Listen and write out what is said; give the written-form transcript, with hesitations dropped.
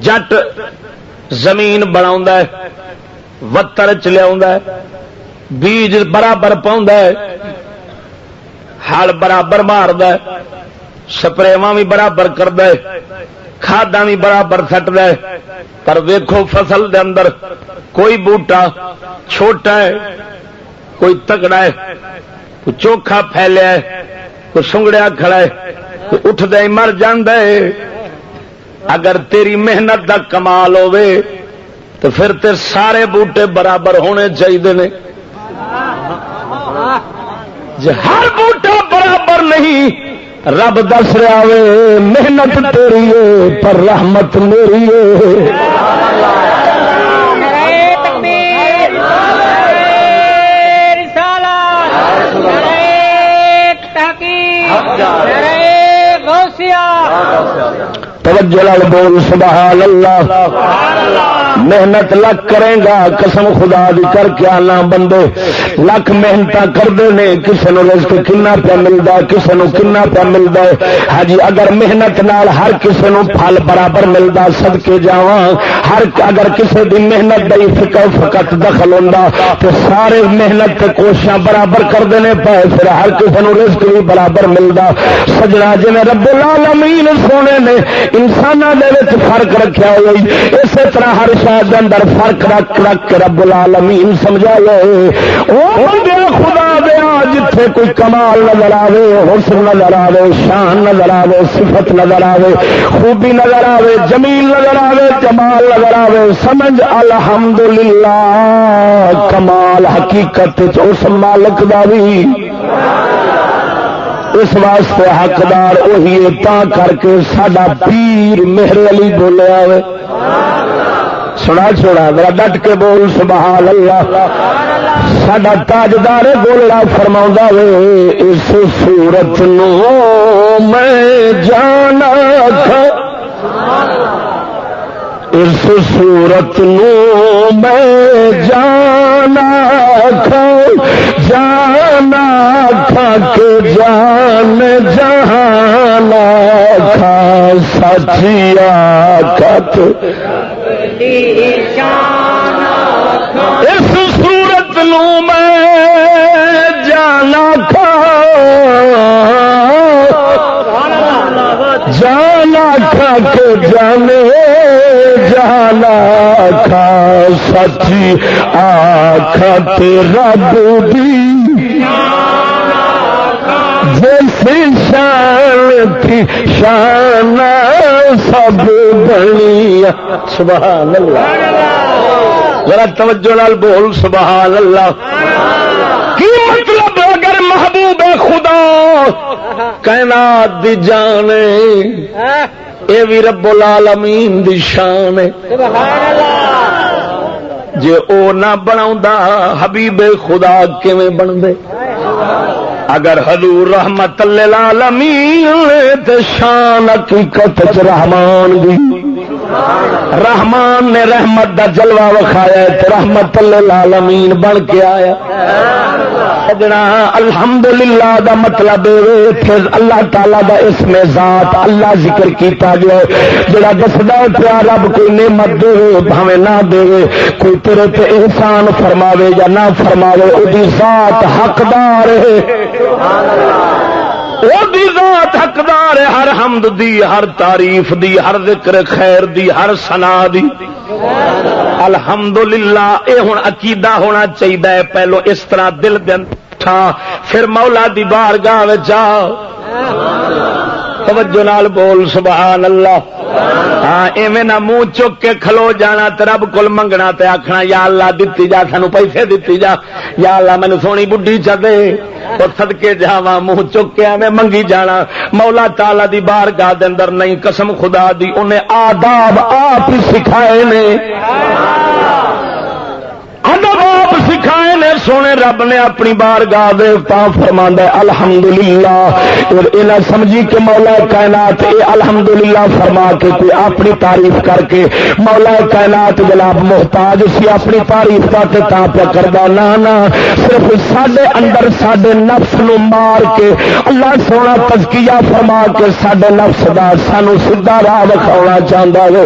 جٹ زمین بنا وتر چ لیا بیج برابر پاؤں ہل برابر مارد سپریواں بھی برابر کرد کھادا بھی برابر سٹ دے پر ویکھو فصل دے اندر کوئی بوٹا چھوٹا ہے کوئی تگڑا ہے کوئی چوکھا پھیلیا ہے کوئی سنگڑیا کھڑا ہے کوئی اٹھدا ہی مر جاندا ہے اگر تیری محنت دا کمال ہوے تو پھر تے سارے بوٹے برابر ہونے چاہیے نے جے ہر بوٹا برابر نہیں رب دس رہا وے محنت تیری ہے پر رحمت میری ہے توجہ لال بول سبحان اللہ محنت لکھ کرے گا قسم خدا دی کر کے آنا بندے لکھ محنت کرتے ہیں کسی نو رزق کنا پیا ملتا ہے کسی نو کنا پیا ملتا ہے ہاں جی اگر محنت نال ہر کسی نو پھل برابر ملتا صدقے جاواں ہر اگر کسی دی محنت دی فقط دخل ہوندا تو سارے محنت تے کوششاں برابر کرتے ہیں پے پھر ہر کسی نو رزق بھی برابر ملتا سجنا جی رب العالمین سونے نے انساناں دے وچ فرق رکھیا ہوئی اسی طرح ہر شاید اندر فرق رکھ رکھ کے رب العالمین سمجھا لے او بندے خدا دیا جتھے کوئی کمال نظر آوے حسن نظر آوے شان نظر آوے صفت نظر آوے خوبی نظر آوے جمیل نظر آوے جمال نظر آوے سمجھ الحمدللہ کمال حقیقت اس مالک دا بھی اس واسطے حقدار وہی تا کر کے ساڈا پیر مہر علی بولیا ہوئے سنا چھوڑا ذرا ڈٹ کے بول سبحان اللہ ساڈا تاجدار گولڑا فرماؤندا وے اس صورت نو میں جانا تھا اس صورت نو میں جانا تھا جانا تھا کہ جان جہانا تھا سچیا کت اس صورت نو میں جانا تھا جانا تھا کہ جانے جانا تھا سچی آخت رب دی جیسی شان تھی شان سب بنی سبحان اللہ ذرا توجہ نال بول سبحان اللہ کی مطلب اگر محبوب خدا کائنات دی جان اے بھی رب العالمین دی شان ہے جے او نہ بناوندا حبیب خدا کیویں بندے اگر حضور رحمت للعالمین تے شان حقیقت چ رحمان دی رحمان نے رحمت دا جلوہ وکھایا تے رحمت للعالمین بن کے آیا سجنا الحمدللہ دا مطلب پھر اللہ تعالی دا اسم ذات اللہ ذکر کیتا گیا جڑا دسدا پیا رب کوئی نعمت دے بھاویں نہ دے کوئی تیرے تے احسان فرماوے یا نہ فرماوے او دی ذات حقدار ہے او دی ذات حقدار ہے ہر حمد دی ہر تعریف دی ہر ذکر خیر دی ہر ثنا دی الحمدللہ اے ہن عقیدہ ہونا چاہیے پہلو اس طرح دل دے اٹھا پھر مولا دی بارگاہ وچ جا توجہ نال بول سبحان اللہ ہاں ایویں نہ منہ چک کے کھلو جانا تے رب کول منگنا تے آکھنا یا اللہ دتی جا سانو پیسے دتی جا یا اللہ مینوں سونی بڈھی چا دے اور صدقے جاواں منہ چک کے ایویں منگی جانا مولا تعالی دی بارگاہ دے اندر نہیں قسم خدا دی انہیں آداب آپ ہی سکھائے نے ادب آپ سکھائے نے سونے رب نے اپنی بارگاہ دے تا فرماندا ہے الحمدللہ، یہ نہ سمجھی کہ مولا کائنات یہ الحمدللہ فرما کے کوئی اپنی تعریف کر کے مولا کائنات جناب محتاج سی اپنی تعریف کا تے تاں پہ کردا، نہ صرف ساڈے اندر ساڈے نفس نو مار کے اللہ سونا تزکیہ فرما کے ساڈے نفس دا سانو سیدھا راہ وکھاونا چاہندا ہے۔